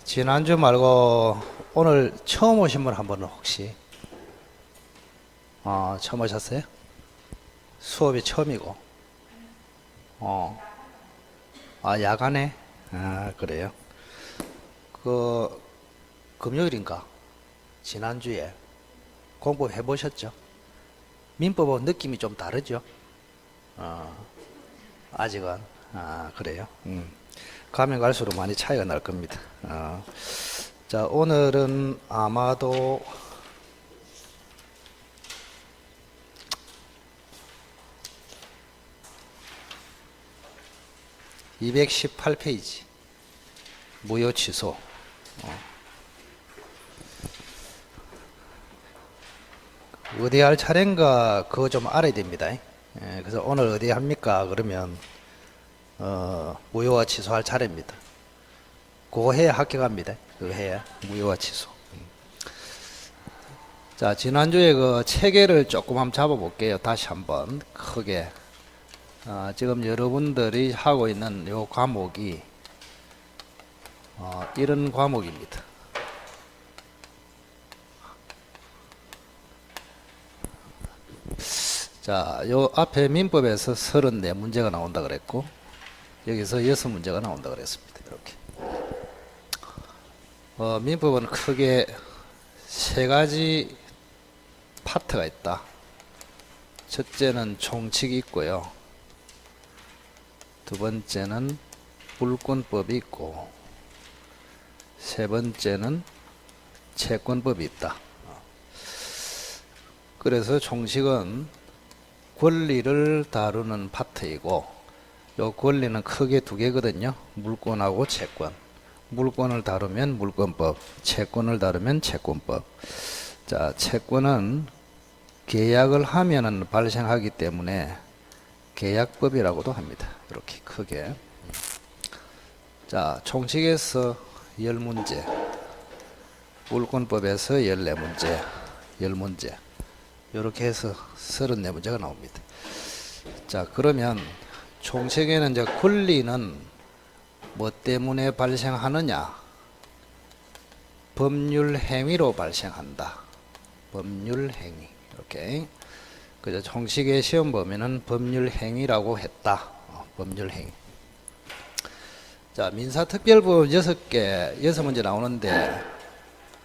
지난주 말고 오늘 처음 오신 분 한 분은 혹시 처음 오셨어요? 수업이 처음이고 야간에 그래요? 그 금요일인가 지난주에 공부 해보셨죠? 민법은 느낌이 좀 다르죠? 아직은 그래요? 가면 갈수록 많이 차이가 날 겁니다. 자, 오늘은 아마도 (218페이지) 무효 취소. 어디 할 차례인가 그거 좀 알아야 됩니다. 그래서 오늘 어디 합니까? 그러면 무효와 취소할 차례입니다. 그거 해야 합격합니다. 그거 해야 무효와 취소. 자, 지난주에 그 체계를 조금 한번 잡아볼게요. 다시 한번 크게. 지금 여러분들이 하고 있는 요 과목이 이런 과목입니다. 자, 요 앞에 민법에서 34문제가 나온다 그랬고 여기서 6문제가 나온다 그랬습니다. 이렇게. 민법은 크게 세 가지 파트가 있다. 첫째는 총칙이 있고요. 두 번째는 불권법이 있고 세 번째는 채권법이 있다. 그래서 총칙은 권리를 다루는 파트이고 요 권리는 크게 두 개거든요. 물권하고 채권. 물권을 다루면 물권법, 채권을 다루면 채권법. 자, 채권은 계약을 하면은 발생하기 때문에 계약법이라고도 합니다. 이렇게 크게. 자, 총칙에서 10문제, 물권법에서 14문제, 10문제. 이렇게 해서 34문제가 나옵니다. 자, 그러면 총칙에는 이제 권리는 뭐 때문에 발생하느냐? 법률 행위로 발생한다. 법률 행위. 이렇게. 그죠? 총칙의 시험 보면은 법률 행위라고 했다. 법률 행위. 자, 민사특별법 6문제 나오는데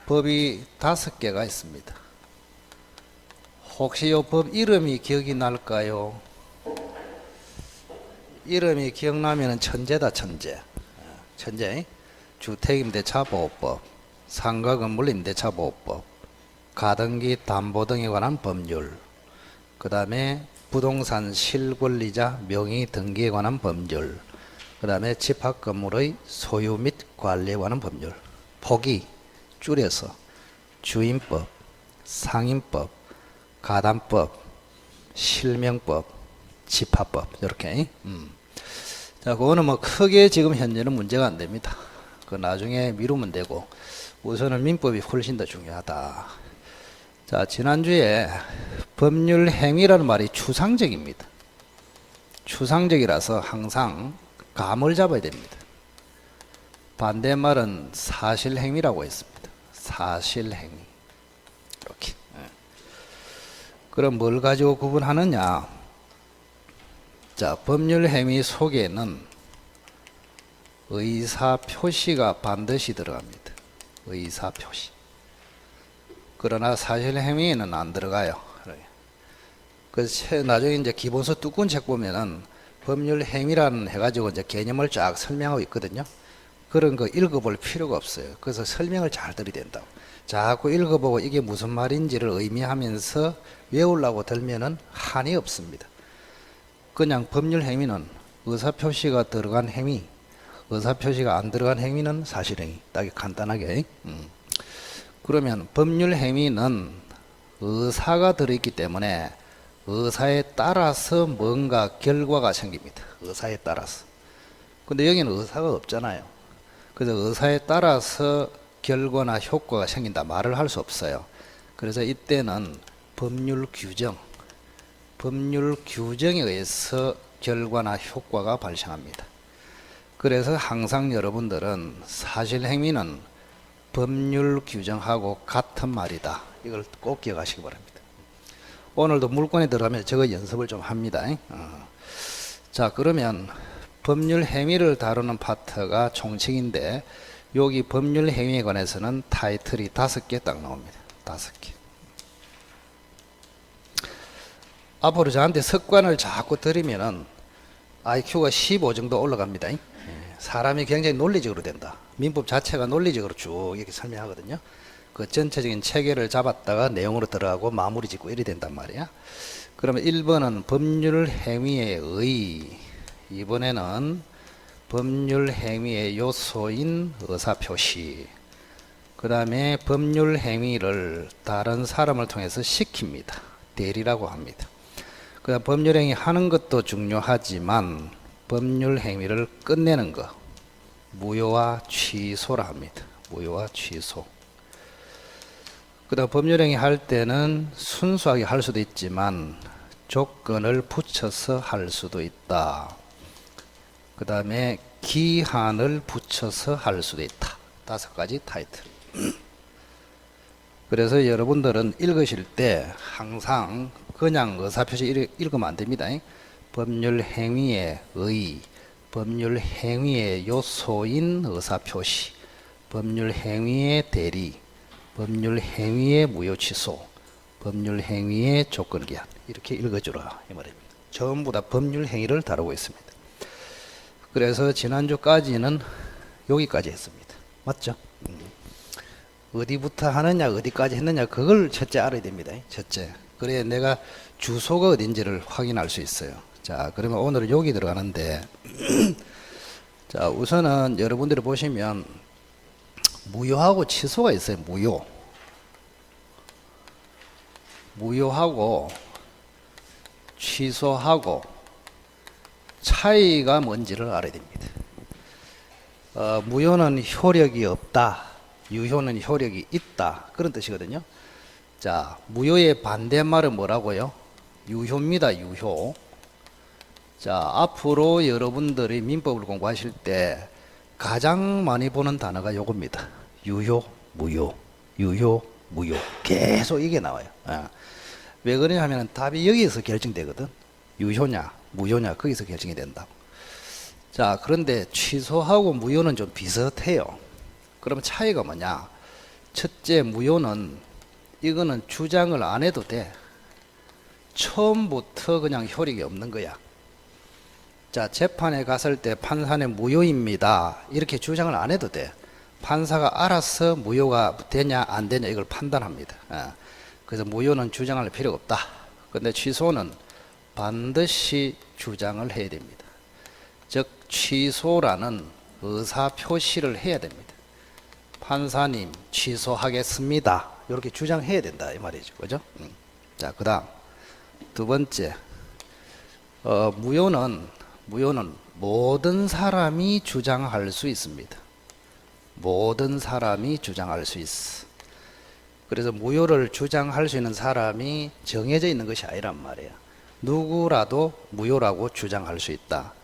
법이 5개가 있습니다. 혹시 이 법 이름이 기억이 날까요? 이름이 기억나면은 천재다, 천재. 천재. 주택임대차보호법, 상가건물임대차보호법, 가등기 담보 등에 관한 법률, 그 다음에 부동산 실권리자 명의 등기에 관한 법률, 그 다음에 집합건물의 소유 및 관리에 관한 법률. 폭이 줄여서 주임법, 상임법, 가담법, 실명법, 집합법. 이렇게. 자, 그거는 뭐 크게 지금 현재는 문제가 안 됩니다. 그 나중에 미루면 되고 우선은 민법이 훨씬 더 중요하다. 자, 지난주에 법률 행위라는 말이 추상적입니다. 추상적이라서 항상 감을 잡아야 됩니다. 반대말은 사실행위라고 했습니다. 사실행위. 이렇게. 그럼 뭘 가지고 구분하느냐? 자, 법률 행위 속에는 의사 표시가 반드시 들어갑니다. 의사 표시. 그러나 사실 행위에는 안 들어가요. 그래서 나중에 이제 기본서 두꺼운 책 보면은 법률 행위라는 해가지고 이제 개념을 쫙 설명하고 있거든요. 그런 거 읽어볼 필요가 없어요. 그래서 설명을 잘 들어야 된다고. 자꾸 읽어보고 이게 무슨 말인지를 의미하면서 외우려고 들면은 한이 없습니다. 그냥 법률 행위는 의사표시가 들어간 행위, 의사표시가 안 들어간 행위는 사실행위. 딱 간단하게. 그러면 법률 행위는 의사가 들어있기 때문에 의사에 따라서 뭔가 결과가 생깁니다. 의사에 따라서. 근데 여기는 의사가 없잖아요. 그래서 의사에 따라서 결과나 효과가 생긴다 말을 할 수 없어요. 그래서 이때는 법률 규정에 의해서 결과나 효과가 발생합니다. 그래서 항상 여러분들은 사실행위는 법률 규정하고 같은 말이다. 이걸 꼭 기억하시기 바랍니다. 오늘도 물권에 들어가면 저거 연습을 좀 합니다. 자, 그러면 법률 행위를 다루는 파트가 총칙인데 여기 법률 행위에 관해서는 타이틀이 5개 딱 나옵니다. 5개. 앞으로 저한테 석관을 자꾸 들이면은 IQ가 15 정도 올라갑니다. 사람이 굉장히 논리적으로 된다. 민법 자체가 논리적으로 쭉 이렇게 설명하거든요. 그 전체적인 체계를 잡았다가 내용으로 들어가고 마무리 짓고 이래 된단 말이야. 그러면 1번은 법률 행위의 의, 2번에는 법률 행위의 요소인 의사표시, 그 다음에 법률 행위를 다른 사람을 통해서 시킵니다. 대리라고 합니다. 그 다음 법률 행위 하는 것도 중요하지만 법률 행위를 끝내는 것, 무효와 취소라 합니다. 무효와 취소. 그 다음 법률 행위 할 때는 순수하게 할 수도 있지만 조건을 붙여서 할 수도 있다. 그 다음에 기한을 붙여서 할 수도 있다. 5가지 타이틀. 그래서 여러분들은 읽으실 때 항상 그냥 의사표시 읽으면 안 됩니다. 법률 행위의 의, 법률 행위의 요소인 의사표시, 법률 행위의 대리, 법률 행위의 무효 취소, 법률 행위의 조건 기한, 이렇게 읽어주라 이 말입니다. 전부 다 법률 행위를 다루고 있습니다. 그래서 지난주까지는 여기까지 했습니다. 맞죠? 어디부터 하느냐, 어디까지 했느냐, 그걸 첫째 알아야 됩니다. 첫째. 그래야 내가 주소가 어딘지를 확인할 수 있어요. 자, 그러면 오늘은 여기 들어가는데, 자, 우선은 여러분들이 보시면 무효하고 취소가 있어요. 무효하고 취소하고 차이가 뭔지를 알아야 됩니다. 무효는 효력이 없다, 유효는 효력이 있다, 그런 뜻이거든요. 자, 무효의 반대말은 뭐라고요? 유효입니다. 유효. 자, 앞으로 여러분들이 민법을 공부하실 때 가장 많이 보는 단어가 요겁니다. 유효, 무효, 유효, 무효. 계속 이게 나와요. 왜 그러냐면 답이 여기에서 결정되거든. 유효냐, 무효냐, 거기서 결정이 된다고. 자, 그런데 취소하고 무효는 좀 비슷해요. 그럼 차이가 뭐냐? 첫째, 무효는 이거는 주장을 안 해도 돼. 처음부터 그냥 효력이 없는 거야. 자, 재판에 갔을 때 판사는 무효입니다, 이렇게 주장을 안 해도 돼. 판사가 알아서 무효가 되냐 안 되냐 이걸 판단합니다. 그래서 무효는 주장할 필요가 없다. 근데 취소는 반드시 주장을 해야 됩니다. 즉 취소라는 의사 표시를 해야 됩니다. 판사님 취소하겠습니다, 이렇게 주장해야 된다 이 말이죠. 그죠? 자, 그 다음 두 번째, 무효는 모든 사람이 주장할 수 있습니다. 모든 사람이 주장할 수 있어. 그래서 무효를 주장할 수 있는 사람이 정해져 있는 것이 아니란 말이에요. 누구라도 무효라고 주장할 수 있다.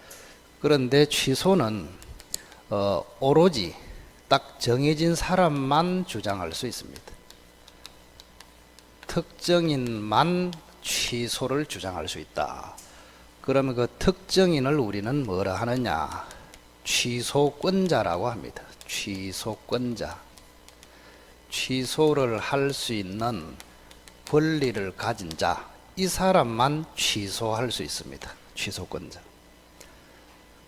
그런데 취소는 오로지 딱 정해진 사람만 주장할 수 있습니다. 특정인만 취소를 주장할 수 있다. 그러면 그 특정인을 우리는 뭐라 하느냐? 취소권자라고 합니다. 취소권자. 취소를 할 수 있는 권리를 가진 자, 이 사람만 취소할 수 있습니다. 취소권자.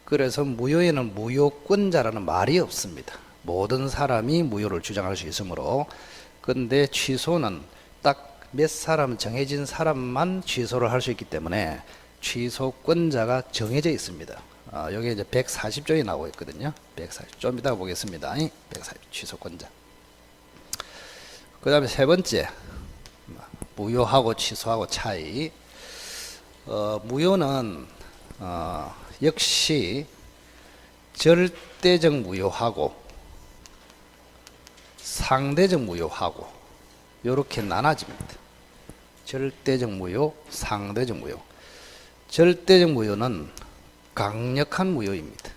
그래서 무효에는 무효권자라는 말이 없습니다. 모든 사람이 무효를 주장할 수 있으므로. 근데 취소는 딱 몇 사람, 정해진 사람만 취소를 할 수 있기 때문에 취소권자가 정해져 있습니다. 여기 이제 140조에 나오고 있거든요. 140. 좀 이따가 보겠습니다. 140 취소권자. 그 다음에 세 번째, 무효하고 취소하고 차이. 무효는 역시 절대적 무효하고 상대적 무효하고 이렇게 나눠집니다. 절대적 무효, 상대적 무효. 절대적 무효는 강력한 무효입니다.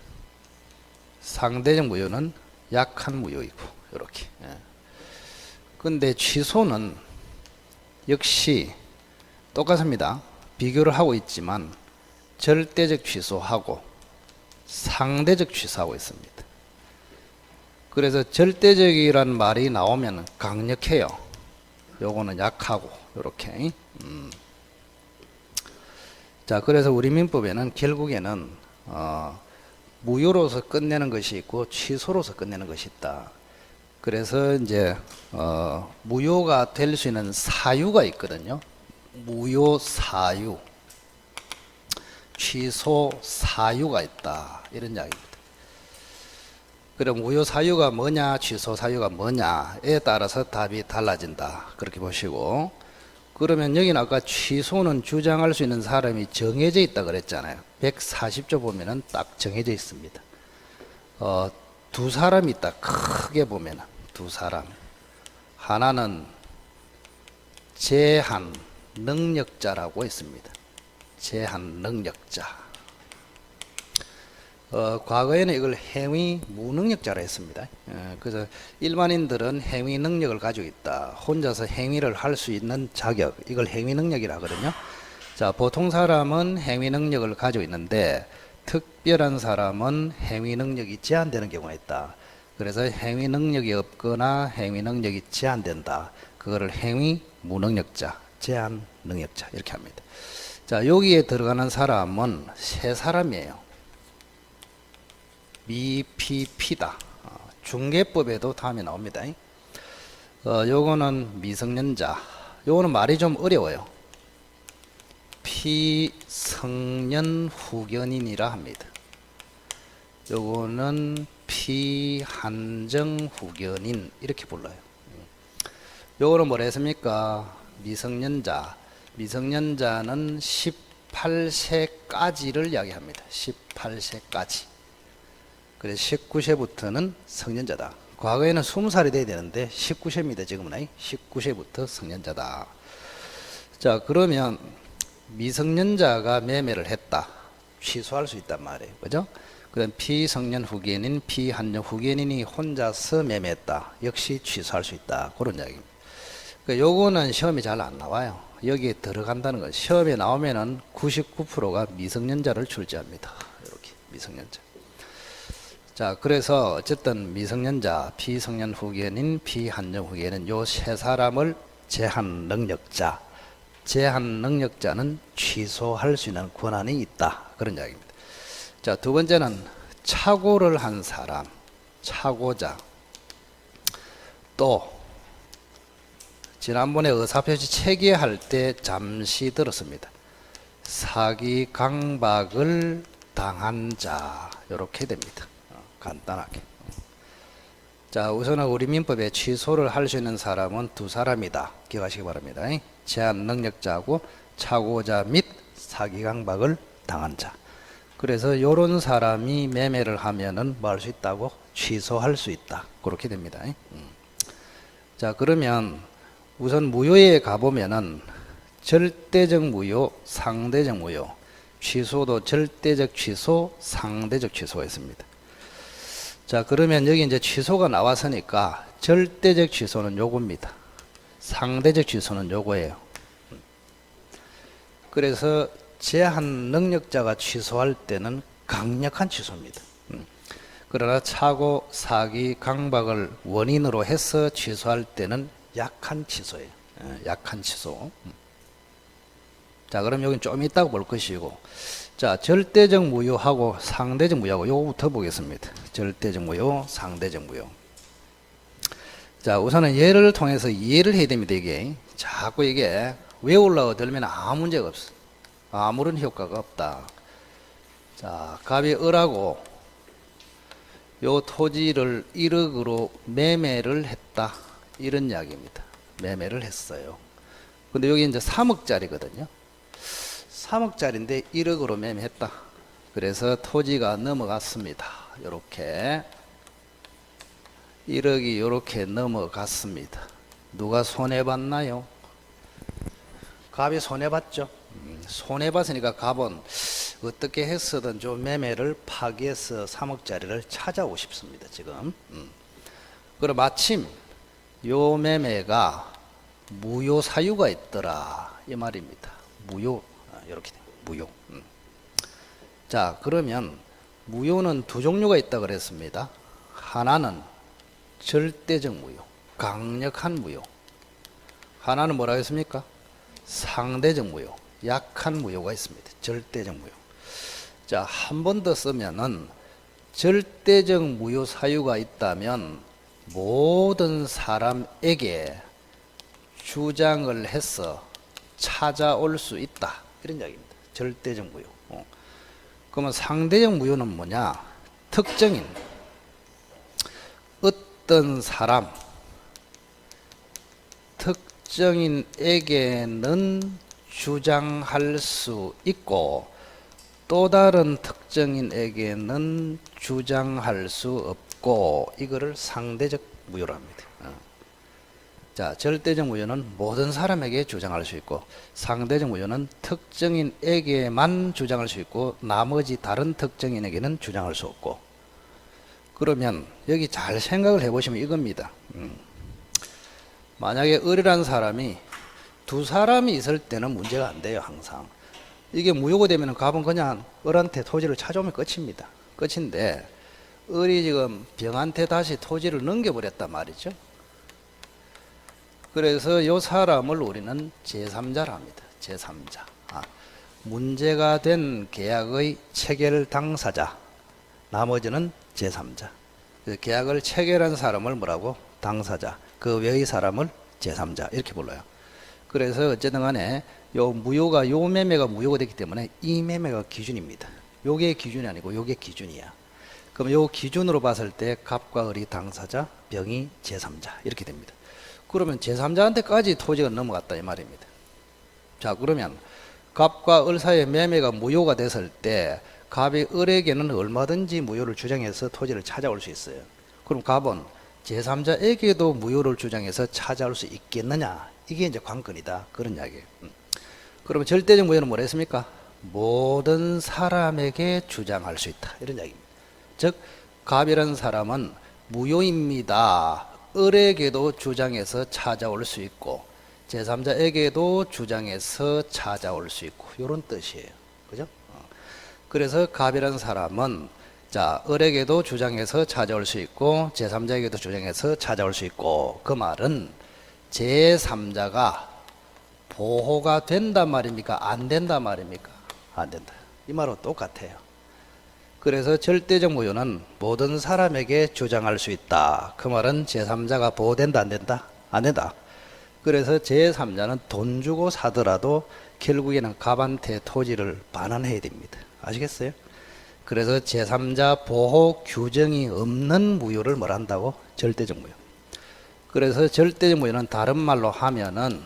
상대적 무효는 약한 무효이고, 이렇게. 이렇게. 근데 취소는 역시 똑같습니다. 비교를 하고 있지만 절대적 취소하고 상대적 취소하고 있습니다. 그래서 절대적이란 말이 나오면 강력해요. 요거는 약하고 요렇게. 자, 그래서 우리 민법에는 결국에는 무효로서 끝내는 것이 있고 취소로서 끝내는 것이 있다. 그래서 이제 무효가 될 수 있는 사유가 있거든요. 무효 사유, 취소 사유가 있다, 이런 이야기입니다. 그럼 무효 사유가 뭐냐, 취소 사유가 뭐냐에 따라서 답이 달라진다, 그렇게 보시고, 그러면 여기는 아까 취소는 주장할 수 있는 사람이 정해져 있다 그랬잖아요. 140조 보면은 딱 정해져 있습니다. 두 사람이 있다, 크게 보면은 두 사람. 하나는 제한 능력자라고 있습니다. 제한 능력자. 과거에는 이걸 행위 무능력자라 했습니다. 그래서 일반인들은 행위 능력을 가지고 있다. 혼자서 행위를 할 수 있는 자격, 이걸 행위 능력이라 하거든요. 자, 보통 사람은 행위 능력을 가지고 있는데 특별한 사람은 행위 능력이 제한되는 경우가 있다. 그래서 행위 능력이 없거나 행위 능력이 제한된다. 그거를 행위 무능력자, 제한 능력자, 이렇게 합니다. 자, 여기에 들어가는 사람은 세 사람이에요. 미피피다. 중개법에도 다음에 나옵니다. 요거는 미성년자. 요거는 말이 좀 어려워요. 피성년 후견인이라 합니다. 요거는 피한정 후견인, 이렇게 불러요. 요거는 뭐라 했습니까? 미성년자. 미성년자는 18세까지를 이야기합니다. 18세까지. 그래서 19세부터는 성년자다. 과거에는 20살이 돼야 되는데 19세입니다. 지금은 19세부터 성년자다. 자, 그러면 미성년자가 매매를 했다. 취소할 수 있단 말이에요. 그죠? 그다음 피성년 후견인, 피한정 후견인이 혼자서 매매했다. 역시 취소할 수 있다. 그런 이야기입니다. 그러니까 요거는 시험에 잘 안 나와요. 여기에 들어간다는 건 시험에 나오면은 99%가 미성년자를 출제합니다. 이렇게 미성년자. 자, 그래서 어쨌든 미성년자, 피성년 후견인, 피한정 후견인 요 세 사람을 제한 능력자, 제한 능력자는 취소할 수 있는 권한이 있다. 그런 이야기입니다. 자, 두 번째는 착오를 한 사람, 착오자. 또 지난번에 의사표시 체계할 때 잠시 들었습니다. 사기 강박을 당한 자, 이렇게 됩니다. 간단하게. 자, 우선은 우리 민법에 취소를 할 수 있는 사람은 두 사람이다. 기억하시기 바랍니다. 제한 능력자하고 착오자 및 사기 강박을 당한 자. 그래서 이런 사람이 매매를 하면은 뭐 할 수 있다고? 취소할 수 있다. 그렇게 됩니다. 자, 그러면 우선 무효에 가보면은 절대적 무효, 상대적 무효. 취소도 절대적 취소, 상대적 취소가 있습니다. 자, 그러면 여기 이제 취소가 나왔으니까 절대적 취소는 요겁니다. 상대적 취소는 요거예요. 그래서 제한 능력자가 취소할 때는 강력한 취소입니다. 그러나 착오, 사기, 강박을 원인으로 해서 취소할 때는 약한 취소예요. 약한 취소. 자, 그럼 여기는 좀 이따가 볼 것이고, 자, 절대적 무효하고 상대적 무효하고 요거부터 보겠습니다. 절대적 무효, 상대적 무효. 자, 우선은 예를 통해서 이해를 해야 됩니다. 이게 자꾸 이게 외우려고 들면 아무 문제가 없어. 아무런 효과가 없다. 자, 갑이 을하고 요 토지를 1억으로 매매를 했다. 이런 이야기입니다. 매매를 했어요. 근데 여기 이제 3억짜리거든요. 3억짜리인데 1억으로 매매했다. 그래서 토지가 넘어갔습니다. 요렇게 1억이 요렇게 넘어갔습니다. 누가 손해봤나요? 갑이 손해봤죠. 손해봤으니까 갑은 어떻게 해서든 좀 매매를 파기해서 3억짜리를 찾아오고 싶습니다. 지금. 그럼 마침 요 매매가 무효 사유가 있더라 이 말입니다. 무효, 이렇게 돼. 무효. 자, 그러면 무효는 두 종류가 있다 그랬습니다. 하나는 절대적 무효, 강력한 무효. 하나는 뭐라 했습니까? 상대적 무효, 약한 무효가 있습니다. 절대적 무효. 자, 한 번 더 쓰면은 절대적 무효 사유가 있다면 모든 사람에게 주장을 해서 찾아올 수 있다. 이런 이야기입니다. 절대적 무효. 그러면 상대적 무효는 뭐냐? 특정인, 어떤 사람, 특정인에게는 주장할 수 있고 또 다른 특정인에게는 주장할 수 없고, 이거를 상대적 무효로 합니다. 자, 절대적 무효는 모든 사람에게 주장할 수 있고 상대적 무효는 특정인에게만 주장할 수 있고 나머지 다른 특정인에게는 주장할 수 없고. 그러면 여기 잘 생각을 해보시면 이겁니다. 만약에 을이라는 사람이 두 사람이 있을 때는 문제가 안 돼요. 항상 이게 무효가 되면 갑은 그냥 을한테 토지를 찾아오면 끝입니다. 끝인데 을이 지금 병한테 다시 토지를 넘겨버렸단 말이죠. 그래서 이 사람을 우리는 제3자라 합니다. 제3자. 문제가 된 계약의 체결 당사자. 나머지는 제3자. 계약을 체결한 사람을 뭐라고? 당사자. 그 외의 사람을 제3자. 이렇게 불러요. 그래서 어쨌든 간에 요 무효가, 요 매매가 무효가 됐기 때문에 이 매매가 기준입니다. 요게 기준이 아니고 요게 기준이야. 그럼 요 기준으로 봤을 때 갑과 을이 당사자, 병이 제3자. 이렇게 됩니다. 그러면 제3자한테까지 토지가 넘어갔다 이 말입니다. 자, 그러면 갑과 을 사이의 매매가 무효가 됐을 때 갑이 을에게는 얼마든지 무효를 주장해서 토지를 찾아올 수 있어요. 그럼 갑은 제3자에게도 무효를 주장해서 찾아올 수 있겠느냐? 이게 이제 관건이다. 그런 이야기예요. 그러면 절대적 무효는 뭐라 했습니까? 모든 사람에게 주장할 수 있다. 이런 이야기입니다. 즉, 갑이라는 사람은 무효입니다. 을에게도 주장해서 찾아올 수 있고 제3자에게도 주장해서 찾아올 수 있고 이런 뜻이에요. 그죠? 그래서 갑이라는 사람은 자, 을에게도 주장해서 찾아올 수 있고 제3자에게도 주장해서 찾아올 수 있고, 그 말은 제3자가 보호가 된단 말입니까? 안 된단 말입니까? 안 된다. 이 말하고 똑같아요. 그래서 절대적 무효는 모든 사람에게 주장할 수 있다. 그 말은 제3자가 보호된다, 안 된다? 안 된다. 그래서 제3자는 돈 주고 사더라도 결국에는 갑한테 토지를 반환해야 됩니다. 아시겠어요? 그래서 제3자 보호 규정이 없는 무효를 뭐라 한다고? 절대적 무효. 그래서 절대적 무효는 다른 말로 하면은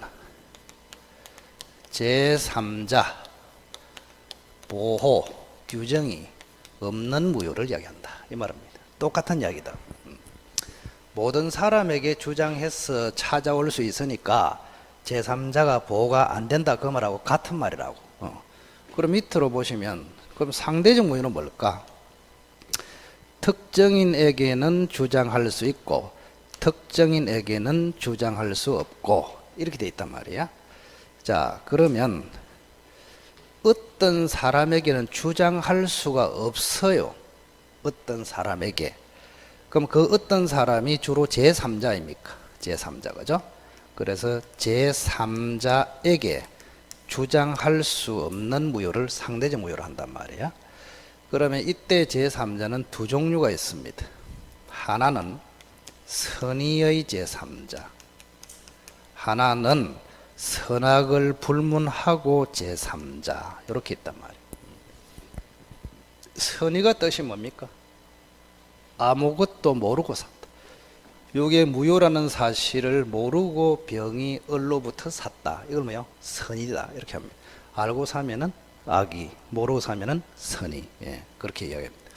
제3자 보호 규정이 없는 무효를 이야기한다. 이 말입니다. 똑같은 이야기다. 모든 사람에게 주장해서 찾아올 수 있으니까 제3자가 보호가 안 된다. 그 말하고 같은 말이라고. 그럼 밑으로 보시면 그럼 상대적 무효는 뭘까? 특정인에게는 주장할 수 있고 특정인에게는 주장할 수 없고 이렇게 돼 있단 말이야. 자, 그러면 어떤 사람에게는 주장할 수가 없어요. 어떤 사람에게. 그럼 그 어떤 사람이 주로 제3자입니까? 제3자, 그죠? 그래서 제3자에게 주장할 수 없는 무효를 상대적 무효로 한단 말이야. 그러면 이때 제3자는 두 종류가 있습니다. 하나는 선의의 제3자, 하나는 선악을 불문하고 제3자, 이렇게 있단 말이에요. 선의가 뜻이 뭡니까? 아무것도 모르고 산다. 이게 무효라는 사실을 모르고 병이 을로부터 샀다. 이걸 뭐요? 선의다. 이렇게 합니다. 알고 사면은 악이, 모르고 사면은 선의. 예, 그렇게 이야기합니다.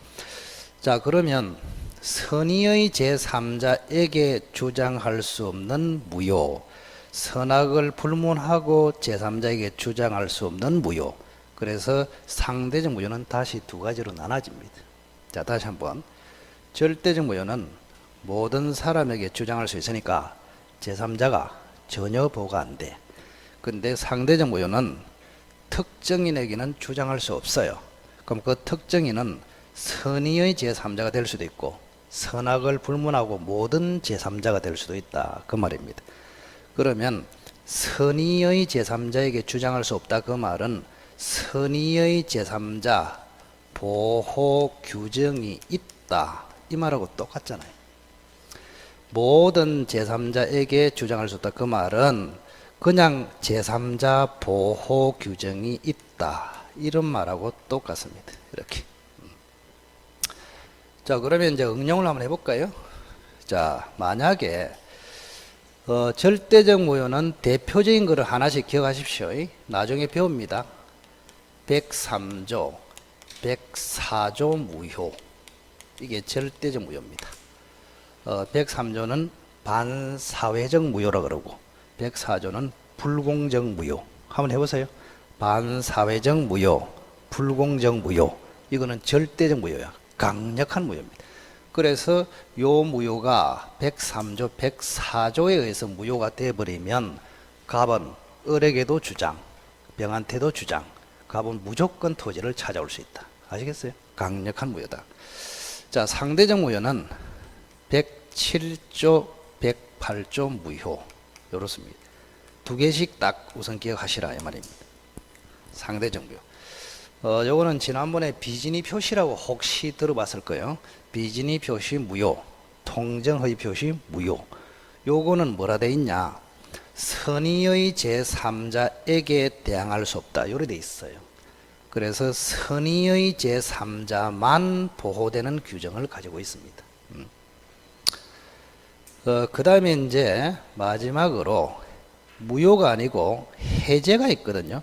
자, 그러면 선의의 제3자에게 주장할 수 없는 무효, 선악을 불문하고 제3자에게 주장할 수 없는 무효. 그래서 상대적 무효는 다시 두 가지로 나눠집니다. 자, 다시 한번. 절대적 무효는 모든 사람에게 주장할 수 있으니까 제3자가 전혀 보호가 안 돼. 근데 상대적 무효는 특정인에게는 주장할 수 없어요. 그럼 그 특정인은 선의의 제3자가 될 수도 있고 선악을 불문하고 모든 제3자가 될 수도 있다. 그 말입니다. 그러면 선의의 제3자에게 주장할 수 없다. 그 말은 선의의 제3자 보호 규정이 있다. 이 말하고 똑같잖아요. 모든 제3자에게 주장할 수 없다. 그 말은 그냥 제3자 보호 규정이 있다. 이런 말하고 똑같습니다. 이렇게. 자, 그러면 이제 응용을 한번 해볼까요? 자, 만약에 절대적 무효는 대표적인 것을 하나씩 기억하십시오. 나중에 배웁니다. 103조, 104조 무효. 이게 절대적 무효입니다. 103조는 반사회적 무효라 그러고 104조는 불공정 무효. 한번 해보세요. 반사회적 무효, 불공정 무효. 이거는 절대적 무효야. 강력한 무효입니다. 그래서 요 무효가 103조, 104조에 의해서 무효가 되어버리면 갑은 을에게도 주장, 병한테도 주장, 갑은 무조건 토지를 찾아올 수 있다. 아시겠어요? 강력한 무효다. 자, 상대적 무효는 107조, 108조 무효. 요렇습니다. 두 개씩 딱 우선 기억하시라 이 말입니다. 상대적 무효. 요거는 지난번에 비진이 표시라고 혹시 들어봤을 거예요. 비진이 표시 무효, 통정의 표시 무효. 요거는 뭐라 돼 있냐? 선의의 제3자에게 대항할 수 없다. 요래 돼 있어요. 그래서 선의의 제3자만 보호되는 규정을 가지고 있습니다. 그 다음에 이제 마지막으로 무효가 아니고 해제가 있거든요.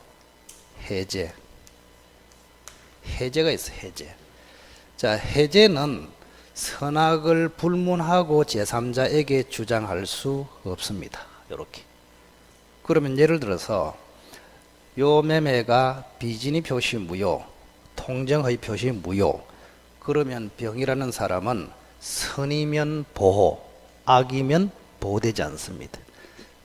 해제가 있어. 해제. 자, 해제는 선악을 불문하고 제3자에게 주장할 수 없습니다. 요렇게. 그러면 예를 들어서 요 매매가 비진이 표시 무효, 통정의 표시 무효. 그러면 병이라는 사람은 선이면 보호, 악이면 보호되지 않습니다.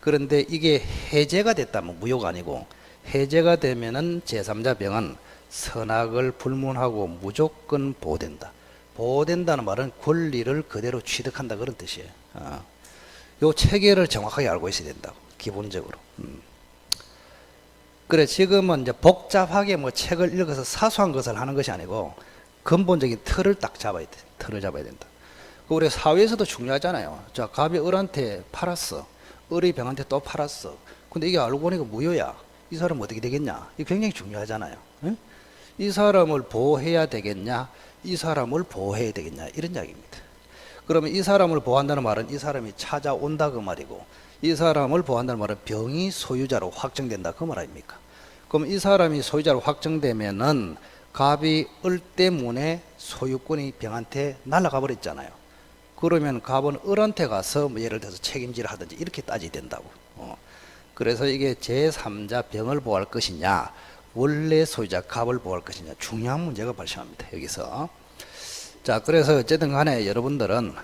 그런데 이게 해제가 됐다면 무효가 아니고 해제가 되면은 제3자 병은 선악을 불문하고 무조건 보호된다. 보호된다는 말은 권리를 그대로 취득한다 그런 뜻이에요. 요 체계를 정확하게 알고 있어야 된다고 기본적으로. 그래 지금은 이제 복잡하게 뭐 책을 읽어서 사소한 것을 하는 것이 아니고 근본적인 틀을 딱 잡아야 돼. 틀을 잡아야 된다. 우리 사회에서도 중요하잖아요. 자, 갑이 을한테 팔았어. 을이 병한테 또 팔았어. 근데 이게 알고 보니까 무효야. 이 사람 어떻게 되겠냐? 이게 굉장히 중요하잖아요. 응? 이 사람을 보호해야 되겠냐? 이 사람을 보호해야 되겠냐? 이런 이야기입니다. 그러면 이 사람을 보호한다는 말은 이 사람이 찾아온다 그 말이고 이 사람을 보호한다는 말은 병이 소유자로 확정된다 그 말 아닙니까? 그럼 이 사람이 소유자로 확정되면은 갑이 을 때문에 소유권이 병한테 날아가 버렸잖아요. 그러면 갑은 을한테 가서 뭐 예를 들어서 책임질 하든지 이렇게 따지게 된다고. 그래서 이게 제3자 병을 보호할 것이냐 원래 소유자 갑을 보호할 것이냐 중요한 문제가 발생합니다. 여기서. 자, 그래서 어쨌든 간에 여러분들은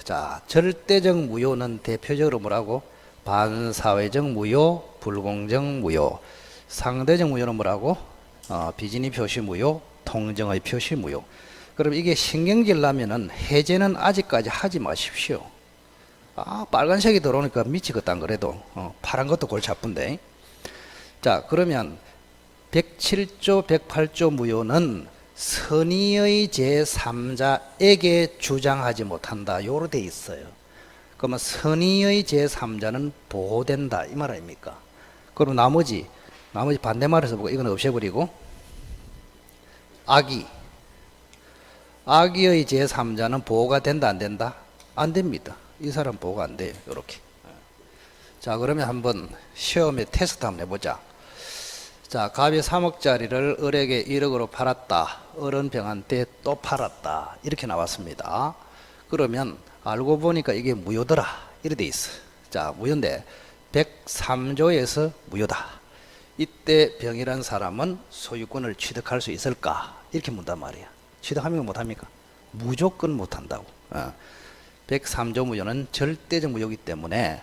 자, 절대적 무효는 대표적으로 뭐라고? 반사회적 무효, 불공정 무효. 상대적 무효는 뭐라고? 비진이 표시 무효, 통정의 표시 무효. 그럼 이게 신경질 나면은 해제는 아직까지 하지 마십시오. 빨간색이 들어오니까 미치겠다 안 그래도 파란 것도 골치 아픈데. 자, 그러면 107조 108조 무효는 선의의 제3자에게 주장하지 못한다 요로 돼 있어요. 그러면 선의의 제3자는 보호된다 이 말 아닙니까? 그럼 나머지 반대말에서 보고 이건 없애버리고 악의의 제3자는 보호가 된다 안 된다? 안 됩니다. 이 사람 보호가 안 돼요. 요렇게. 자, 그러면 한번 시험에 테스트 한번 해보자. 자, 갑이 3억짜리를 을에게 1억으로 팔았다. 을은 병한테 또 팔았다. 이렇게 나왔습니다. 그러면 알고 보니까 이게 무효더라. 이렇게 돼 있어. 자, 무효인데 103조에서 무효다. 이때 병이란 사람은 소유권을 취득할 수 있을까? 이렇게 묻단 말이야. 취득합니까 못합니까? 무조건 못한다고. 103조 무효는 절대적 무효이기 때문에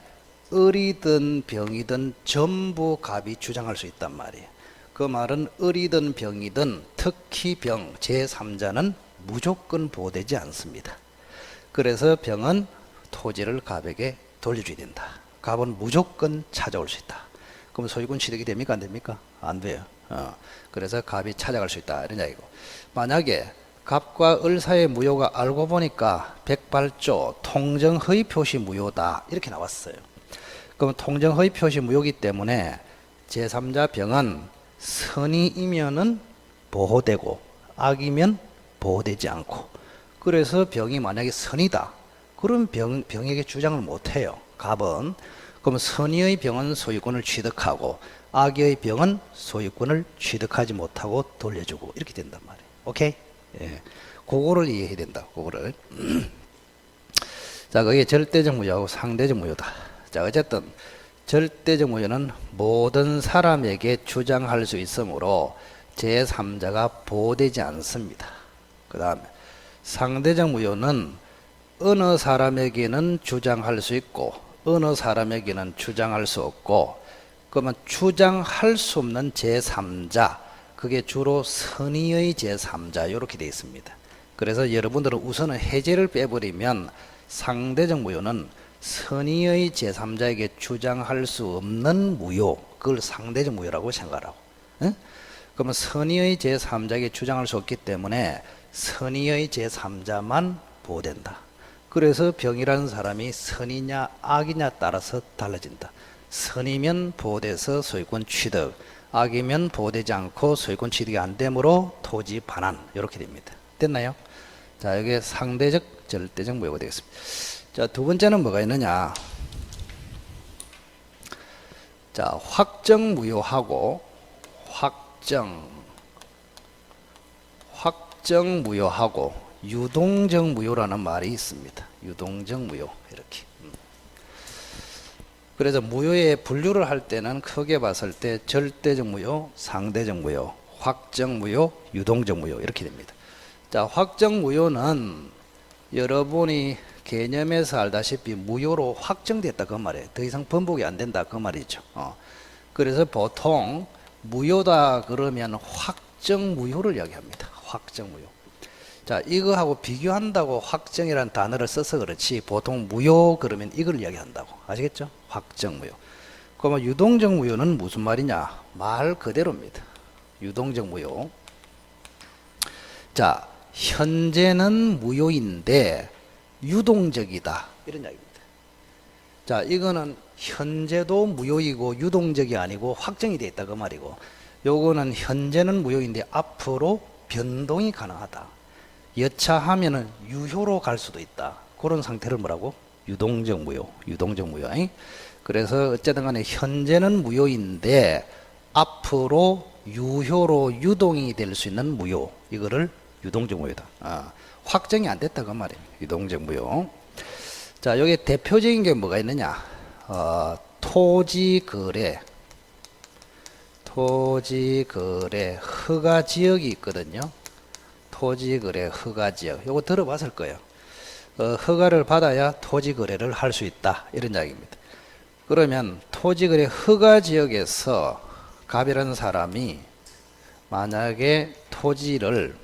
을이든 병이든 전부 갑이 주장할 수 있단 말이에요. 그 말은 을이든 병이든 특히 병, 제3자는 무조건 보호되지 않습니다. 그래서 병은 토지를 갑에게 돌려줘야 된다. 갑은 무조건 찾아올 수 있다. 그럼 소유권 취득이 됩니까? 안 됩니까? 안 돼요. 그래서 갑이 찾아갈 수 있다. 이런 이야기고. 만약에 갑과 을 사이의 무효가 알고 보니까 백발조 통정허위 표시 무효다. 이렇게 나왔어요. 그럼 통정허위 표시 무효이기 때문에 제3자 병은 선이면은 보호되고 악이면 보호되지 않고, 그래서 병이 만약에 선이다. 그럼 병에게 주장을 못해요. 갑은. 그럼 선의의 병은 소유권을 취득하고 악의 병은 소유권을 취득하지 못하고 돌려주고 이렇게 된단 말이에요. 오케이? 예. 그거를 이해해야 된다. 그거를. 자, 그게 절대적 무효하고 상대적 무효다. 자, 어쨌든 절대적 무효는 모든 사람에게 주장할 수 있으므로 제3자가 보호되지 않습니다. 그 다음에 상대적 무효는 어느 사람에게는 주장할 수 있고 어느 사람에게는 주장할 수 없고, 그러면 주장할 수 없는 제3자, 그게 주로 선의의 제3자 이렇게 되어 있습니다. 그래서 여러분들은 우선은 해제를 빼버리면 상대적 무효는 선의의 제3자에게 주장할 수 없는 무효, 그걸 상대적 무효라고 생각하라고. 응? 그러면 선의의 제3자에게 주장할 수 없기 때문에 선의의 제3자만 보호된다. 그래서 병이라는 사람이 선이냐 악이냐 따라서 달라진다. 선이면 보호돼서 소유권 취득, 악이면 보호되지 않고 소유권 취득이 안 되므로 토지 반환, 이렇게 됩니다. 됐나요? 자, 여기에 상대적, 절대적 무효가 되겠습니다. 자, 두 번째는 뭐가 있느냐? 자, 확정 무효하고 확정 무효하고 유동적 무효라는 말이 있습니다. 유동적 무효, 이렇게. 그래서 무효의 분류를 할 때는 크게 봤을 때 절대적 무효, 상대적 무효, 확정 무효, 유동적 무효 이렇게 됩니다. 자, 확정 무효는 여러분이 개념에서 알다시피 무효로 확정됐다 그 말이에요. 더 이상 번복이 안 된다 그 말이죠. 그래서 보통 무효다 그러면 확정 무효를 이야기합니다. 확정 무효. 자, 이거하고 비교한다고 확정이라는 단어를 써서 그렇지 보통 무효 그러면 이걸 이야기한다고. 아시겠죠? 확정 무효. 그러면 유동적 무효는 무슨 말이냐? 말 그대로입니다. 유동적 무효. 자, 현재는 무효인데 유동적이다. 이런 이야기입니다. 자, 이거는 현재도 무효이고 유동적이 아니고 확정이 되어 있다 그 말이고, 요거는 현재는 무효인데 앞으로 변동이 가능하다. 여차하면은 유효로 갈 수도 있다. 그런 상태를 뭐라고? 유동적 무효. 유동적 무효. 그래서 어쨌든 간에 현재는 무효인데 앞으로 유효로 유동이 될 수 있는 무효. 이거를 유동적 무효다. 확정이 안 됐다 그 말입니다. 유동적 무효. 자, 여기 대표적인 게 뭐가 있느냐? 토지거래, 허가지역이 있거든요. 토지거래 허가지역, 요거 들어봤을 거예요. 허가를 받아야 토지거래를 할 수 있다 이런 이야기입니다. 그러면 토지거래 허가지역에서 갑이라는 사람이 만약에 토지를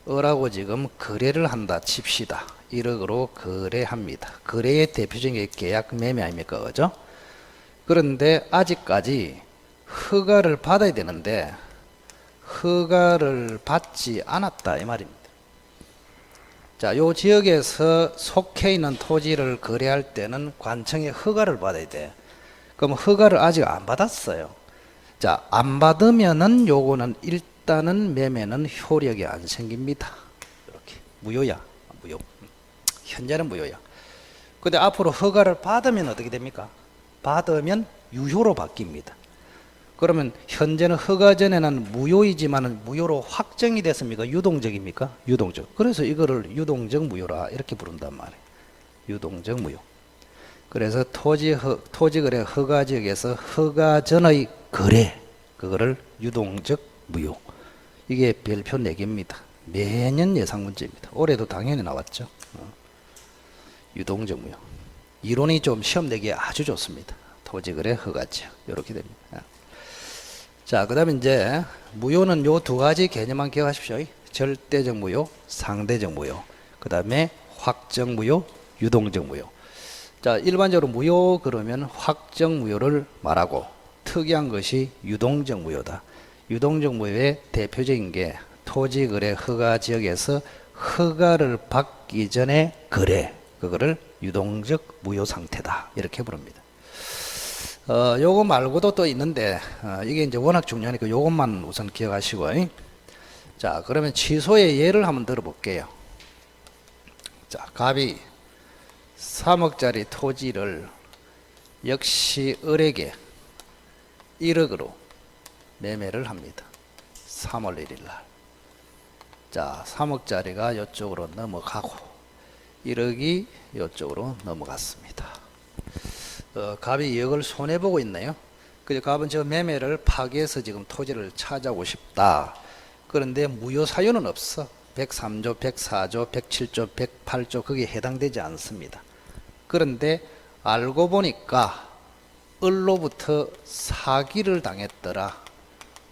을하고 지금 거래를 한다 칩시다. 1억으로 거래합니다. 거래의 대표적인 게 계약 매매 아닙니까? 그죠? 그런데 아직까지 허가를 받아야 되는데 허가를 받지 않았다 이 말입니다. 자, 요 지역에서 속해 있는 토지를 거래할 때는 관청의 허가를 받아야 돼. 그럼 허가를 아직 안 받았어요. 자, 안 받으면은 요거는 일단은 매매는 효력이 안 생깁니다. 이렇게 무효야. 무효. 현재는 무효야. 근데 앞으로 허가를 받으면 어떻게 됩니까? 받으면 유효로 바뀝니다. 그러면 현재는 허가 전에는 무효이지만 무효로 확정이 됐습니까? 유동적입니까? 유동적. 그래서 이거를 유동적 무효라 이렇게 부른단 말이에요. 유동적 무효. 그래서 토지거래 허가지역에서 허가 전의 거래, 그거를 유동적 무효. 이게 별표 4개입니다. 매년 예상 문제입니다. 올해도 당연히 나왔죠. 유동적 무효. 이론이 좀 시험 내기에 아주 좋습니다. 토지거래 허가지역 이렇게 됩니다. 자, 그 다음에 이제 무효는 요 두 가지 개념만 기억하십시오. 절대적 무효, 상대적 무효. 그 다음에 확정 무효, 유동적 무효. 자, 일반적으로 무효 그러면 확정 무효를 말하고 특이한 것이 유동적 무효다. 유동적 무효의 대표적인 게 토지거래 허가 지역에서 허가를 받기 전에 거래, 그거를 유동적 무효 상태다 이렇게 부릅니다. 요거 말고도 또 있는데 이게 이제 워낙 중요하니까 요것만 우선 기억하시고. 자, 그러면 취소의 예를 한번 들어볼게요. 자, 갑이 3억짜리 토지를 역시 을에게 1억으로 매매를 합니다. 3월 1일 날. 자, 3억짜리가 이쪽으로 넘어가고 1억이 이쪽으로 넘어갔습니다. 갑이 2억을 손해보고 있네요. 그래서 갑은 저 매매를 파기해서 지금 토지를 찾아오고 싶다. 그런데 무효 사유는 없어. 103조, 104조, 107조, 108조 거기에 해당되지 않습니다. 그런데 알고 보니까 을로부터 사기를 당했더라.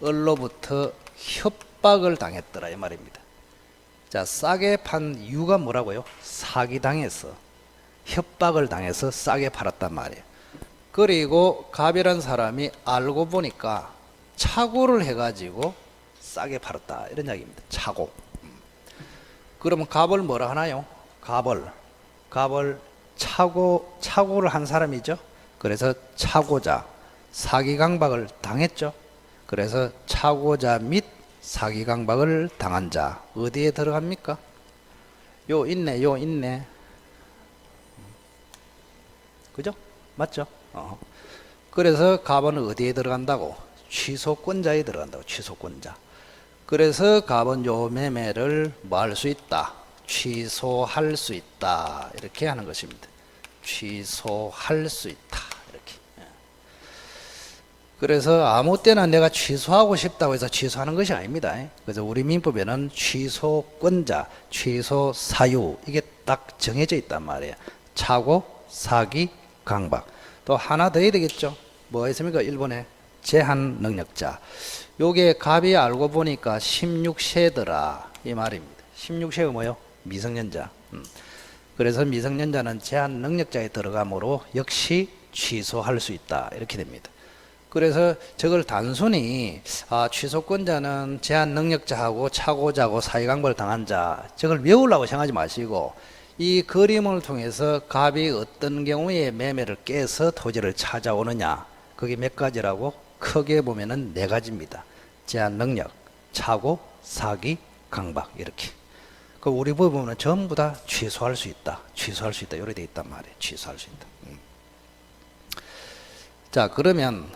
을로부터 협박을 당했더라 이 말입니다. 자, 싸게 판 이유가 뭐라고요? 사기당해서, 협박을 당해서 싸게 팔았단 말이에요. 그리고 갑이란 사람이 알고 보니까 착오를 해가지고 싸게 팔았다 이런 이야기입니다. 착오. 그러면 갑을 뭐라 하나요? 갑을 착오를 한 사람이죠. 그래서 착오자, 사기 강박을 당했죠. 그래서 착오자 및 사기 강박을 당한 자 어디에 들어갑니까? 요 있네. 그죠? 맞죠? 그래서 갑은 어디에 들어간다고? 취소권자에 들어간다고. 취소권자. 그래서 갑은 요 매매를 뭐 할 수 있다? 취소할 수 있다. 이렇게 하는 것입니다. 취소할 수 있다. 이렇게. 그래서 아무 때나 내가 취소하고 싶다고 해서 취소하는 것이 아닙니다. 그래서 우리 민법에는 취소권자, 취소 사유 이게 딱 정해져 있단 말이에요. 착오, 사기, 강박. 또 하나 더 해야 되겠죠. 뭐가 있습니까? 일본에 제한 능력자. 요게 갑이 알고 보니까 16세더라 이 말입니다. 16세가 뭐요? 미성년자. 그래서 미성년자는 제한 능력자에 들어가므로 역시 취소할 수 있다 이렇게 됩니다. 그래서 저걸 단순히 취소권자는 제한 능력자하고 착오자고 사기강박을 당한 자 저걸 외우려고 생각하지 마시고 이 그림을 통해서 갑이 어떤 경우에 매매를 깨서 토지를 찾아오느냐 그게 몇 가지라고? 크게 보면은 4가지입니다. 제한 능력, 착오, 사기, 강박 이렇게. 그 우리 보면은 전부 다 취소할 수 있다. 취소할 수 있다. 이렇게 돼 있단 말이에요. 취소할 수 있다. 자, 그러면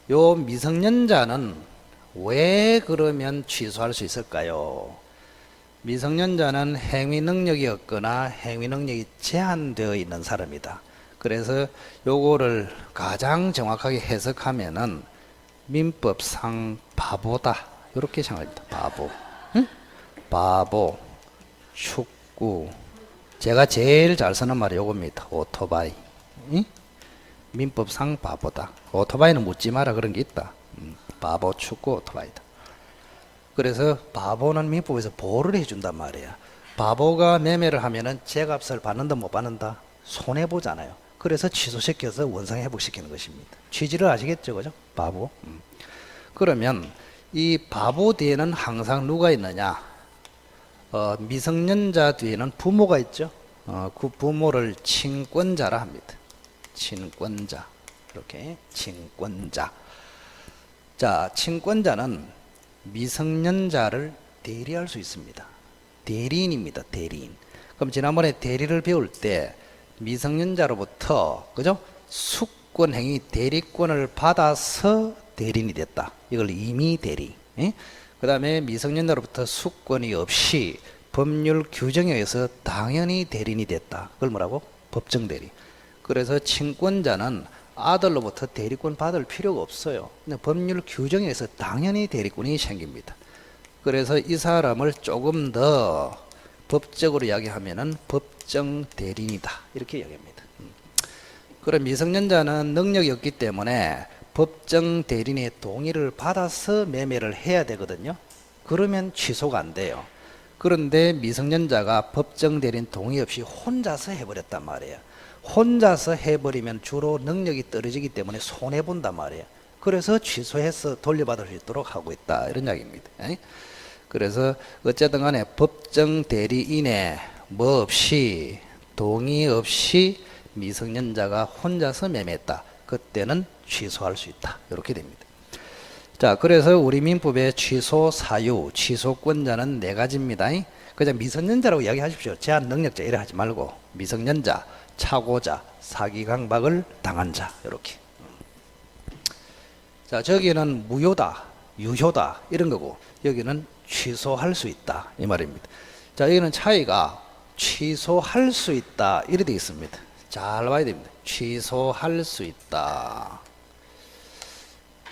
요 미성년자는 왜 그러면 취소할 수 있을까요? 미성년자는 행위 능력이 없거나 행위 능력이 제한되어 있는 사람이다. 그래서 요거를 가장 정확하게 해석하면은 민법상 바보다. 이렇게 생각합니다. 바보. 응? 바보. 축구. 제가 제일 잘 쓰는 말이 요겁니다. 오토바이. 응? 민법상 바보다. 오토바이는 묻지 마라 그런 게 있다. 바보, 축구, 오토바이다. 그래서 바보는 민법에서 보호를 해준단 말이야. 바보가 매매를 하면은 제값을 받는다 못 받는다? 손해보잖아요. 그래서 취소시켜서 원상회복시키는 것입니다. 취지를 아시겠죠? 그죠? 바보. 그러면 이 바보 뒤에는 항상 누가 있느냐? 미성년자 뒤에는 부모가 있죠. 그 부모를 친권자라 합니다. 친권자. 이렇게 친권자. 자, 친권자는 미성년자를 대리할 수 있습니다. 대리인입니다. 대리인. 그럼 지난번에 대리를 배울 때 미성년자로부터 그죠? 수권 행위 대리권을 받아서 대리인이 됐다. 이걸 임의 대리. 그 다음에 미성년자로부터 수권이 없이 법률 규정에 의해서 당연히 대리인이 됐다. 그걸 뭐라고? 법정 대리. 그래서 친권자는 아들로부터 대리권 받을 필요가 없어요. 근데 법률 규정에 의해서 당연히 대리권이 생깁니다. 그래서 이 사람을 조금 더 법적으로 이야기하면은 법정 대리인이다 이렇게 이야기합니다. 그럼 미성년자는 능력이 없기 때문에 법정 대리인의 동의를 받아서 매매를 해야 되거든요. 그러면 취소가 안 돼요. 그런데 미성년자가 법정 대리인 동의 없이 혼자서 해버렸단 말이에요. 혼자서 해버리면 주로 능력이 떨어지기 때문에 손해본단 말이에요. 그래서 취소해서 돌려받을 수 있도록 하고 있다 이런 이야기입니다. 그래서 어쨌든 간에 법정 대리인의 뭐 없이 동의 없이 미성년자가 혼자서 매매했다. 그때는 취소할 수 있다. 이렇게 됩니다. 자, 그래서 우리 민법의 취소 사유, 취소권자는 네 가지입니다. 그냥 미성년자라고 이야기하십시오. 제한 능력자 이래 하지 말고 미성년자, 차고자, 사기 강박을 당한 자 이렇게. 자, 저기는 무효다, 유효다 이런 거고 여기는 취소할 수 있다 이 말입니다. 자, 여기는 차이가 취소할 수 있다 이렇게 되어 있습니다. 잘 봐야 됩니다. 취소할 수 있다.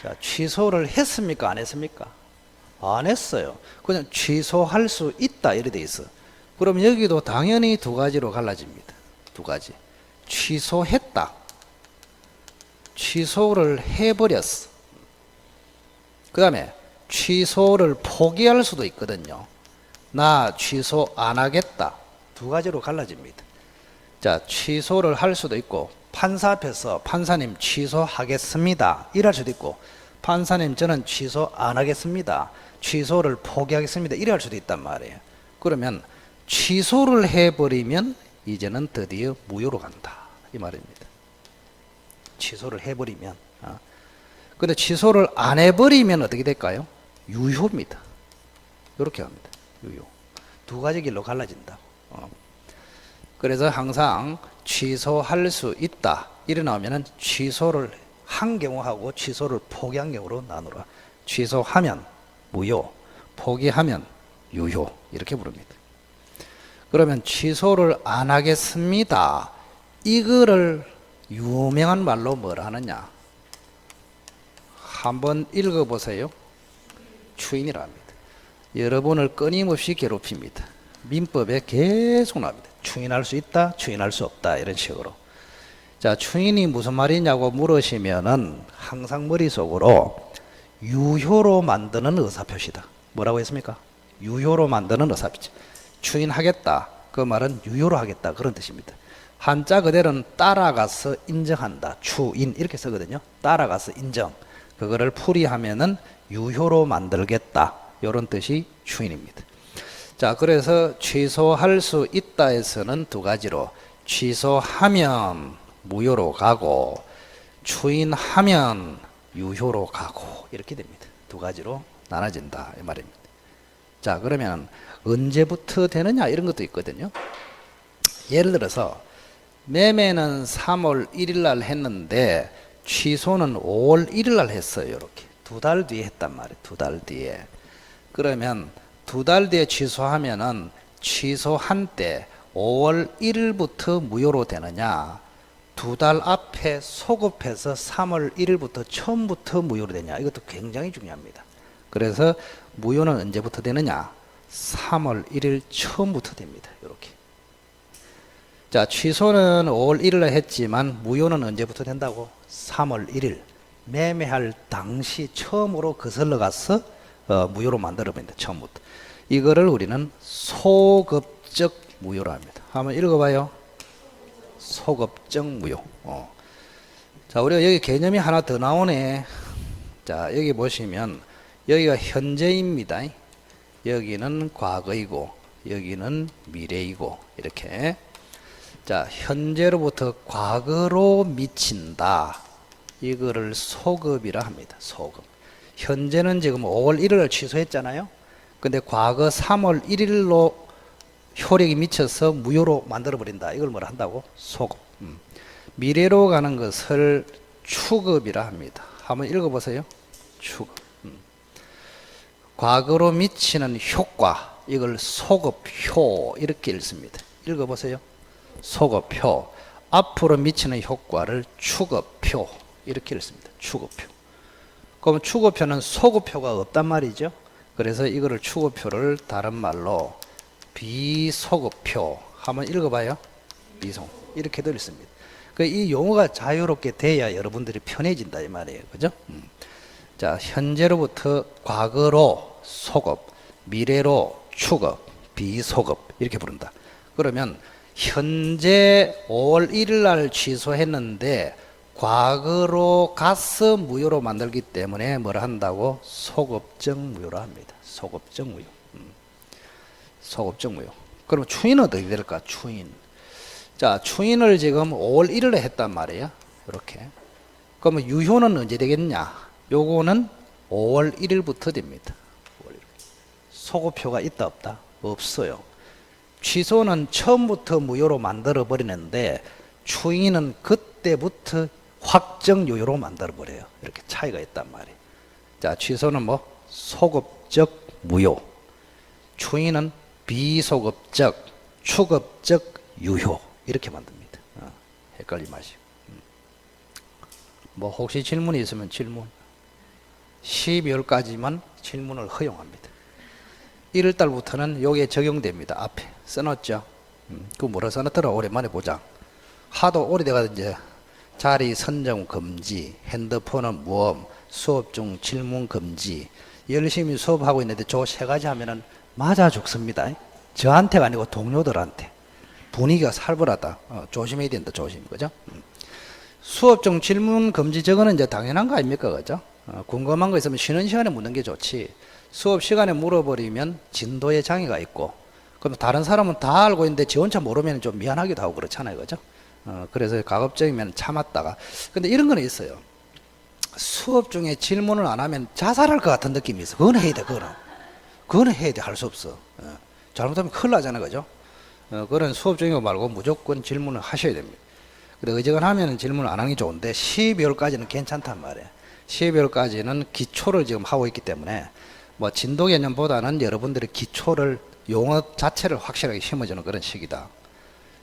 자, 취소를 했습니까? 안 했습니까? 안 했어요. 그냥 취소할 수 있다 이렇게 되어 있어. 그럼 여기도 당연히 두 가지로 갈라집니다. 두 가지. 취소했다. 취소를 해버렸어. 그 다음에 취소를 포기할 수도 있거든요. 나 취소 안 하겠다. 두 가지로 갈라집니다. 자, 취소를 할 수도 있고 판사 앞에서 판사님 취소하겠습니다 이럴 수도 있고 판사님 저는 취소 안 하겠습니다. 취소를 포기하겠습니다 이래 할 수도 있단 말이에요. 그러면 취소를 해버리면 이제는 드디어 무효로 간다 이 말입니다. 취소를 해버리면. 근데 취소를 안 해버리면 어떻게 될까요? 유효입니다. 이렇게 합니다. 유효. 두 가지 길로 갈라진다. 그래서 항상 취소할 수 있다 이래 나오면은 취소를 한 경우하고 취소를 포기한 경우로 나누라. 취소하면 무효, 포기하면 유효 이렇게 부릅니다. 그러면 취소를 안 하겠습니다. 이거를 유명한 말로 뭘 하느냐? 한번 읽어보세요. 추인이라 합니다. 여러분을 끊임없이 괴롭힙니다. 민법에 계속 나옵니다. 추인할 수 있다, 추인할 수 없다 이런 식으로. 자, 추인이 무슨 말이냐고 물으시면은 항상 머릿속으로 유효로 만드는 의사표시다. 뭐라고 했습니까? 유효로 만드는 의사표시. 추인하겠다. 그 말은 유효로 하겠다 그런 뜻입니다. 한자 그대로는 따라가서 인정한다. 추인 이렇게 쓰거든요. 따라가서 인정. 그거를 풀이하면은 유효로 만들겠다. 이런 뜻이 추인입니다. 자, 그래서 취소할 수 있다에서는 두 가지로 취소하면 무효로 가고 추인하면 유효로 가고 이렇게 됩니다. 두 가지로 나눠진다 이 말입니다. 자, 그러면 언제부터 되느냐 이런 것도 있거든요. 예를 들어서 매매는 3월 1일 날 했는데 취소는 5월 1일 날 했어요. 이렇게 두 달 뒤에 했단 말이에요. 두 달 뒤에. 그러면 두 달 뒤에 취소하면은 취소한 때 5월 1일부터 무효로 되느냐, 두 달 앞에 소급해서 3월 1일부터 처음부터 무효로 되냐, 이것도 굉장히 중요합니다. 그래서 무효는 언제부터 되느냐? 3월 1일 처음부터 됩니다. 이렇게. 자, 취소는 5월 1일에 했지만 무효는 언제부터 된다고? 3월 1일. 매매할 당시 처음으로 거슬러 가서 무효로 만들어버린다. 처음부터. 이거를 우리는 소급적 무효로 합니다. 한번 읽어봐요. 소급적 무효. 자, 우리가 여기 개념이 하나 더 나오네. 자, 여기 보시면 여기가 현재입니다. 여기는 과거이고 여기는 미래이고 이렇게. 자, 현재로부터 과거로 미친다. 이거를 소급이라 합니다. 소급. 현재는 지금 5월 1일을 취소했잖아요. 근데 과거 3월 1일로 효력이 미쳐서 무효로 만들어버린다. 이걸 뭐라 한다고? 소급. 미래로 가는 것을 추급이라 합니다. 한번 읽어보세요. 추급. 과거로 미치는 효과, 이걸 소급효 이렇게 읽습니다. 읽어보세요. 소급효. 앞으로 미치는 효과를 추급효 이렇게 읽습니다. 추급효. 그럼 추급효는 소급효가 없단 말이죠. 그래서 이거를 추급효를 다른 말로 비소급효, 한번 읽어봐요. 비송. 이렇게 들렸습니다. 이 용어가 자유롭게 돼야 여러분들이 편해진다 이 말이에요. 그죠? 자, 현재로부터 과거로 소급, 미래로 추급, 비소급 이렇게 부른다. 그러면 현재 5월 1일 날 취소했는데 과거로 가서 무효로 만들기 때문에 뭐라 한다고? 소급적 무효로 합니다. 소급적 무효. 소급적 무효. 그럼 추인은 어떻게 될까? 추인. 자, 추인을 지금 5월 1일에 했단 말이에요. 이렇게. 그러면 유효는 언제 되겠냐? 요거는 5월 1일부터 됩니다. 5월 1일. 소급표가 있다 없다? 없어요. 취소는 처음부터 무효로 만들어 버리는데 추인은 그때부터 확정 유효로 만들어 버려요. 이렇게 차이가 있단 말이에요. 자, 취소는 뭐 소급적 무효, 추인은 비소급적, 추급적 유효 이렇게 만듭니다. 헷갈리지 마시고. 뭐 혹시 질문이 있으면 질문. 12월까지만 질문을 허용합니다. 1월달부터는 요게 적용됩니다. 앞에 써놨죠. 그 뭐라 써놨더라? 오랜만에 보자. 하도 오래돼가 이제 자리 선정 금지, 핸드폰은 모험, 수업 중 질문 금지. 열심히 수업하고 있는데 저 세 가지 하면은 맞아 죽습니다. 저한테가 아니고 동료들한테. 분위기가 살벌하다. 조심해야 된다. 조심. 그죠? 수업 중 질문 금지 저거는 이제 당연한 거 아닙니까? 그죠? 궁금한 거 있으면 쉬는 시간에 묻는 게 좋지. 수업 시간에 물어버리면 진도에 장애가 있고, 그럼 다른 사람은 다 알고 있는데 지 혼자 모르면 좀 미안하기도 하고 그렇잖아요. 그죠? 그래서 가급적이면 참았다가. 근데 이런 거는 있어요. 수업 중에 질문을 안 하면 자살할 것 같은 느낌이 있어. 그거는 해야 돼. 그거는 해야 돼. 할 수 없어. 잘못하면 큰일 나잖아요. 그죠? 그런 수업 중에 말고 무조건 질문을 하셔야 됩니다. 근데 어지간하면 질문을 안 하는 게 좋은데 12월까지는 괜찮단 말이에요. 12월까지는 기초를 지금 하고 있기 때문에 뭐 진도 개념보다는 여러분들의 기초를 용어 자체를 확실하게 심어주는 그런 시기다.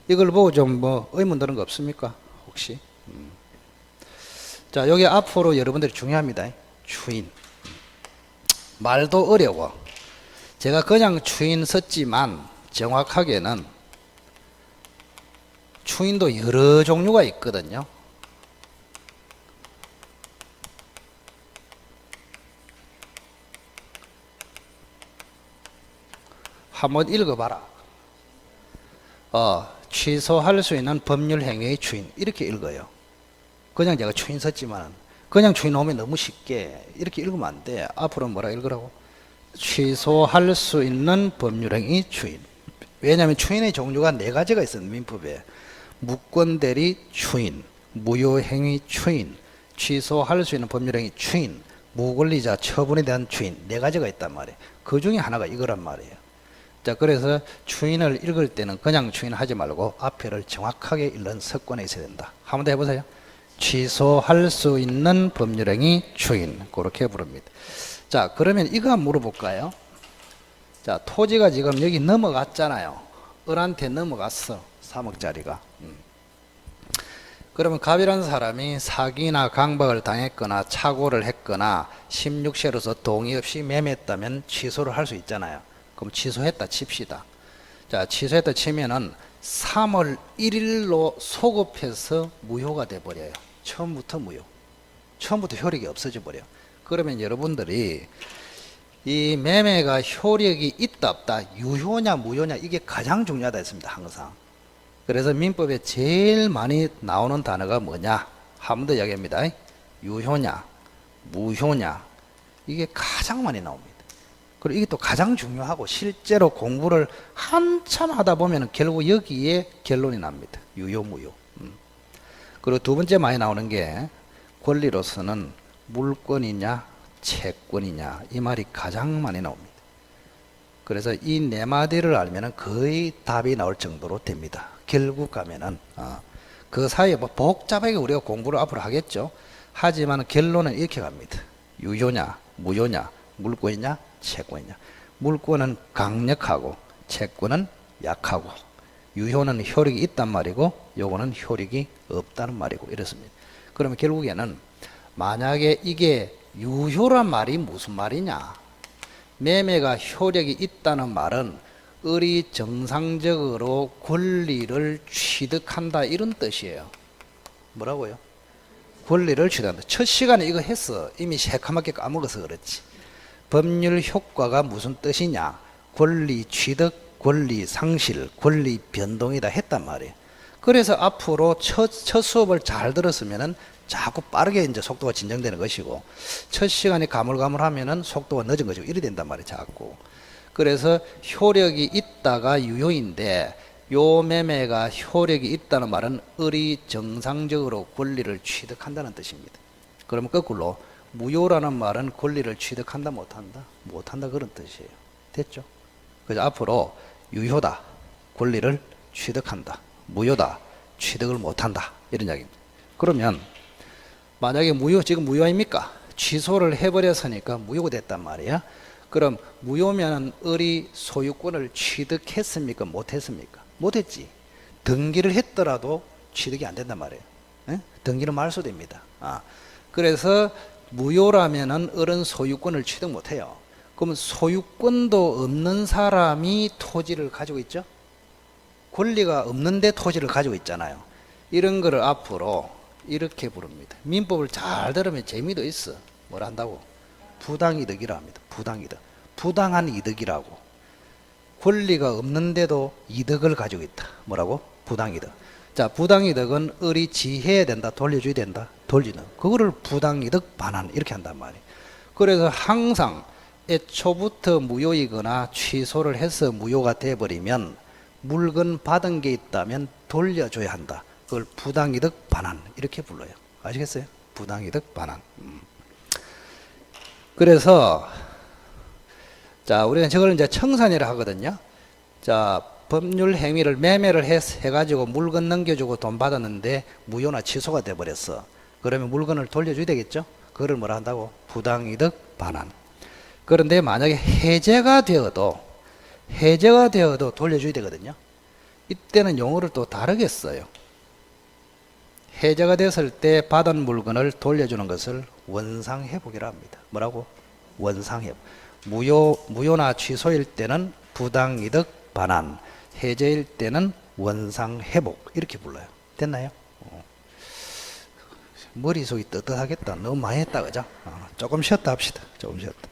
이걸 보고 좀 뭐 의문 드는 거 없습니까? 혹시? 자, 여기 앞으로 여러분들이 중요합니다. 추인. 말도 어려워. 제가 그냥 추인 썼지만 정확하게는 추인도 여러 종류가 있거든요. 한번 읽어봐라. 취소할 수 있는 법률 행위의 추인 이렇게 읽어요. 그냥 제가 추인 썼지만 그냥 추인 오면 너무 쉽게 이렇게 읽으면 안 돼. 앞으로 뭐라 읽으라고? 취소할 수 있는 법률 행위 추인. 왜냐하면 추인의 종류가 4가지가 있어요. 민법에. 무권 대리 추인, 무효행위 추인, 취소할 수 있는 법률 행위 추인, 무권리자 처분에 대한 추인 4가지가 있단 말이에요. 그 중에 하나가 이거란 말이에요. 자, 그래서 추인을 읽을 때는 그냥 추인하지 말고 앞에를 정확하게 읽는 습관이 있어야 된다. 한 번 더 해보세요. 취소할 수 있는 법률행위 추인 그렇게 부릅니다. 자, 그러면 이거 한번 물어볼까요? 자, 토지가 지금 여기 넘어갔잖아요. 을한테 넘어갔어. 3억짜리가. 그러면 갑이라는 사람이 사기나 강박을 당했거나 착오를 했거나 16세로서 동의 없이 매매했다면 취소를 할 수 있잖아요. 그럼 취소했다 칩시다. 자, 취소했다 치면은 3월 1일로 소급해서 무효가 돼 버려요. 처음부터 무효. 처음부터 효력이 없어져 버려요. 그러면 여러분들이 이 매매가 효력이 있다 없다, 유효냐 무효냐 이게 가장 중요하다 했습니다. 항상. 그래서 민법에 제일 많이 나오는 단어가 뭐냐? 한 번 더 이야기합니다. 유효냐 무효냐 이게 가장 많이 나옵니다. 그리고 이게 또 가장 중요하고 실제로 공부를 한참 하다 보면 결국 여기에 결론이 납니다. 유효 무효. 그리고 두 번째 많이 나오는 게 권리로서는 물권이냐 채권이냐 이 말이 가장 많이 나옵니다. 그래서 이 4마디를 알면 거의 답이 나올 정도로 됩니다. 결국 가면은 그 사이에 뭐 복잡하게 우리가 공부를 앞으로 하겠죠. 하지만 결론은 이렇게 갑니다. 유효냐 무효냐 물권이냐 채권이냐. 물권은 강력하고 채권은 약하고 유효는 효력이 있단 말이고 요거는 효력이 없다는 말이고 이렇습니다. 그러면 결국에는 만약에 이게 유효란 말이 무슨 말이냐? 매매가 효력이 있다는 말은 을이 정상적으로 권리를 취득한다 이런 뜻이에요. 뭐라고요? 권리를 취득한다. 첫 시간에 이거 했어. 이미 새카맣게 까먹어서 그렇지. 법률 효과가 무슨 뜻이냐? 권리 취득, 권리 상실, 권리 변동이다 했단 말이에요. 그래서 앞으로 첫 수업을 잘 들었으면은 자꾸 빠르게 이제 속도가 진정되는 것이고, 첫 시간에 가물가물하면은 속도가 늦은 거죠. 이래 된단 말이에요, 자꾸. 그래서 효력이 있다가 유효인데, 요 매매가 효력이 있다는 말은 을이 정상적으로 권리를 취득한다는 뜻입니다. 그러면 거꾸로 무효라는 말은 권리를 취득한다 못한다? 못한다 그런 뜻이에요. 됐죠? 그래서 앞으로 유효다, 권리를 취득한다. 무효다, 취득을 못한다. 이런 이야기입니다. 그러면 만약에 무효, 지금 무효 아닙니까? 취소를 해버렸으니까 무효가 됐단 말이야. 그럼 무효면 을이 소유권을 취득했습니까? 못했습니까? 못했지. 등기를 했더라도 취득이 안 된단 말이에요. 에? 등기는 말소됩니다. 그래서 무효라면은 을은 소유권을 취득 못해요. 그러면 소유권도 없는 사람이 토지를 가지고 있죠? 권리가 없는데 토지를 가지고 있잖아요. 이런 거를 앞으로 이렇게 부릅니다. 민법을 잘 들으면 재미도 있어. 뭐라 한다고? 부당이득이라 합니다. 부당이득. 부당한 이득이라고. 권리가 없는데도 이득을 가지고 있다. 뭐라고? 부당이득. 자, 부당이득은 을이 지해야 된다. 돌려줘야 된다. 돌리는. 그거를 부당이득 반환 이렇게 한단 말이에요. 그래서 항상 애초부터 무효이거나 취소를 해서 무효가 돼버리면 물건 받은 게 있다면 돌려줘야 한다. 그걸 부당이득 반환 이렇게 불러요. 아시겠어요? 부당이득 반환. 그래서 자, 우리가 저걸 이제 청산이라 하거든요. 자, 법률 행위를 매매를 해가지고 물건 넘겨주고 돈 받았는데 무효나 취소가 돼버렸어. 그러면 물건을 돌려줘야 되겠죠? 그걸 뭐라 한다고? 부당이득 반환. 그런데 만약에 해제가 되어도 돌려줘야 되거든요. 이때는 용어를 또 다르게 써요. 해제가 됐을 때 받은 물건을 돌려주는 것을 원상회복이라 합니다. 뭐라고? 원상회복. 무효나 취소일 때는 부당이득 반환, 해제일 때는 원상회복 이렇게 불러요. 됐나요? 머릿속이 떳떳하겠다. 너무 많이 했다, 그죠? 조금 쉬었다 합시다. 조금 쉬었다.